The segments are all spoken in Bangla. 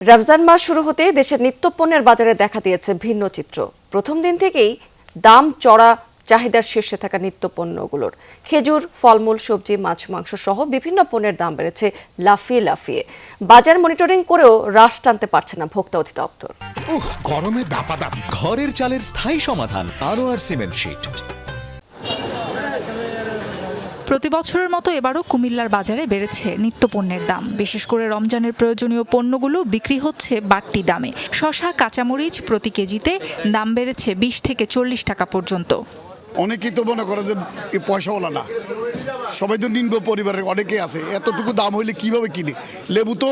রমজান মাস শুরু হতে দেশের নিত্যপণ্যের বাজারে দেখা দিয়েছে ভিন্ন চিত্র। প্রথম দিন থেকেই দাম চড়া, চাহিদার শীর্ষে থাকা নিত্যপণ্যগুলোর খেজুর, ফলমূল, সবজি, মাছ, মাংস সহ বিভিন্ন পণ্যের দাম বেড়েছে লাফিয়ে লাফিয়ে। বাজার মনিটরিং করেও হ্রাস টানতে পারছে না ভোক্তা অধিদপ্তর। গরমে দাপাদাপি ঘরের চালের স্থায়ী সমাধান আনোয়ার সিমেন্ট শীট। প্রতি বছরের মতো এবারও কুমিল্লার বাজারে বেড়েছে নিত্যপণ্যের দাম। বিশেষ করে রমজানের প্রয়োজনীয় পণ্যগুলো বিক্রি হচ্ছে বাড়তি দামে। শসা, কাঁচামরিচ প্রতি কেজিতে দাম বেড়েছে 20 থেকে 40 টাকা পর্যন্ত। অনেকেই তো মনে করে যে এই পয়সাওয়ালা না, সবাই তো নিম্ন পরিবারের অনেকেই আছে, এতটুকু দাম হইলে কিভাবে কিনে। লেবু তো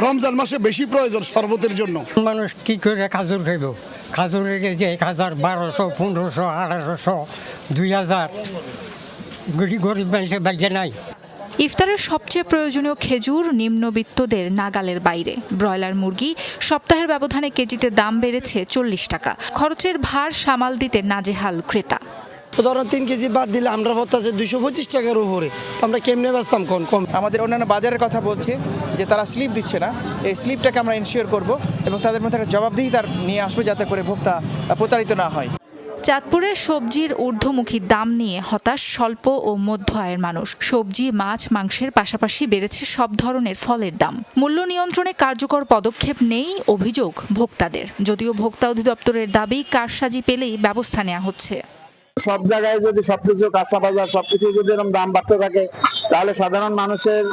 রমজান মাসে বেশি প্রয়োজন শরবতের জন্য। মানুষ কি করে খাজুর খাইব? খাজুরের কেজি 1000, 1200, 1500, 1800, 2000। গরিব মানুষের বাইরে নাই। ইফতারের সবচেয়ে প্রয়োজনীয় খেজুর নিম্নবিত্তদের নাগালের বাইরে। ব্রয়লার মুরগি সপ্তাহের ব্যবধানে কেজিতে দাম বেড়েছে 40 টাকা। খরচের ভার সামাল দিতে নাজেহাল ক্রেতা। ধরুন 3 কেজি বাদ দিলে আমরা পড়তেছে 225 টাকার উপরে, তো আমরা কেমনে বেচতাম কম? আমাদের অন্যান্য বাজারের কথা বলছে যে তারা স্লিপ দিচ্ছে না, এই স্লিপটাকে আমরা ইনশিওর করব এবং তাদের মধ্যে একটা জবাবদিহি তার নিয়ে আসবে যাতে করে ভোক্তা প্রতারিত না হয়। চাঁদপুরে সবজির ঊর্ধ্বমুখী দাম নিয়ে হতাশ স্বল্প ও মধ্য আয়ের মানুষ। সবজি, মাছ, মাংসের পাশাপাশি বেড়েছে সব ধরনের ফলের দাম। মূল্য নিয়ন্ত্রণে কার্যকর পদক্ষেপ নেই অভিযোগ ভোক্তাদের। যদিও ভোক্তা অধিদপ্তরের দাবি, কারসাজি পেলেই ব্যবস্থা নেওয়া হচ্ছে। সব জায়গায় যদি সবকিছু কাঁচা বাজার সবকিছু যদি এরকম দাম বাড়তে থাকে, তাহলে সাধারণ মানুষের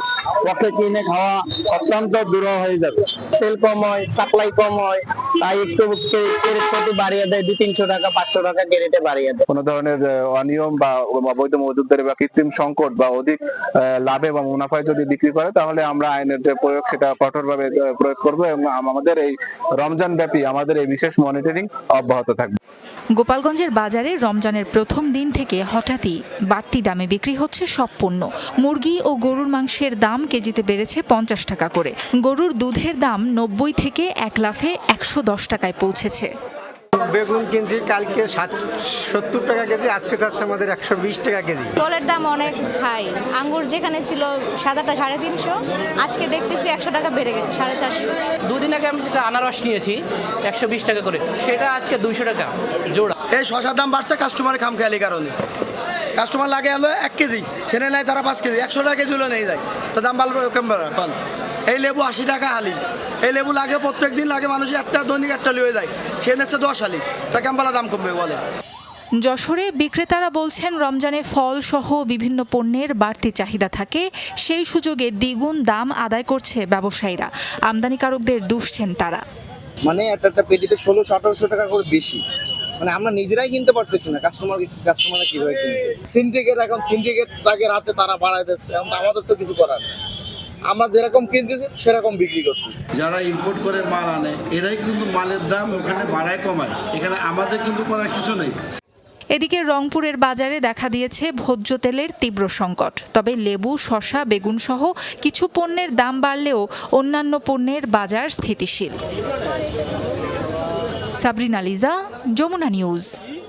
পক্ষে কিনে খাওয়া অত্যন্ত দুরূহ হয়ে যাবে। সেল কম হয়, সাপ্লাই কম হয়, তাই একটু প্রতি বাড়িয়ে দেয় 200-300 টাকা, 500 টাকা ক্যারেটে বাড়িয়ে দেয়। কোনো ধরনের অনিয়ম বা অবৈধ মজুতদারি বা কৃত্রিম সংকট বা অধিক লাভে বা মুনাফায় যদি বিক্রি করে, তাহলে আমরা আইনের যে প্রয়োগ সেটা কঠোরভাবে প্রয়োগ করবো এবং আমাদের এই রমজান ব্যাপী আমাদের এই বিশেষ মনিটরিং অব্যাহত থাকবে। গোপালগঞ্জের বাজারে রমজানের প্রথম দিন থেকে হঠাৎই বাড়তি দামে বিক্রি হচ্ছে সব পণ্য। মুরগি ও গরুর মাংসের দাম কেজিতে বেড়েছে 50 টাকা করে। গরুর দুধের দাম 90 থেকে 1 লাফে 110 টাকায় পৌঁছেছে। বেগুন কিনছি কালকে 70 টাকা কেজি, আজকে যাচ্ছে আমাদের 120 টাকা কেজি। ফলের দাম অনেক হাই। আঙ্গুর যেখানে ছিল সাদাটা 350, আজকে দেখতেছি 100 টাকা বেড়ে গেছে 450। দুদিন আগে আমি যেটা আনারস নিয়েছি 120 টাকা করে, সেটা আজকে 200 টাকা জোড়া। এই শসার দাম বাড়ছে কাস্টমারের খামখেয়ালি কারণে। কাস্টমার লাগে হলো 1 কেজি, সেনে নেয় তারা 5 কেজি, 100 টাকা কেজি হলে নিয়ে যায়, তো দাম বাড়বে কেমন? এই লেবু 80 টাকা হালি, এই লেবু লাগে প্রত্যেক দিন লাগে, মানুষ একটা দৈনিক একটা লিয়ে যায়, সে নেচ্ছে 10 হালি, তা কেমন দাম কমবে বলে। যশোরে বিক্রেতারা বলছেন, রমজানে ফল সহ বিভিন্ন পণ্যের বাড়তি চাহিদা থাকে, সেই সুযোগে দ্বিগুণ দাম আদায় করছে ব্যবসায়ীরা। আমদানিকারকদের দুষছেন তারা। মানে একটা পেটিতে 1600-1800 টাকা করে বেশি, মানে আমরা নিজেরাই কিনতে পারতেছি না, কাস্টমার কিভাবে কিনবে? সিন্ডিকেট তাকে রাতে তারা বাড়ায় দিচ্ছে, আমাদের তো কিছু করার নেই। আমরা যেরকম কিনতেছি সেরকম বিক্রি করছি। যারা ইম্পোর্ট করে মাল আনে, এরাই কিন্তু মালের দাম ওখানে বাড়ায় কমায়, এখানে আমাদের কিন্তু করার কিছু নেই। এদিকে রংপুরের বাজারে দেখা দিয়েছে ভোজ্য তেলের তীব্র সংকট। তবে লেবু, শসা, বেগুন সহ কিছু পণ্যের দাম বাড়লেও অন্যান্য পণ্যের বাজার স্থিতিশীল। সাবরিনা লিজা, যমুনা নিউজ।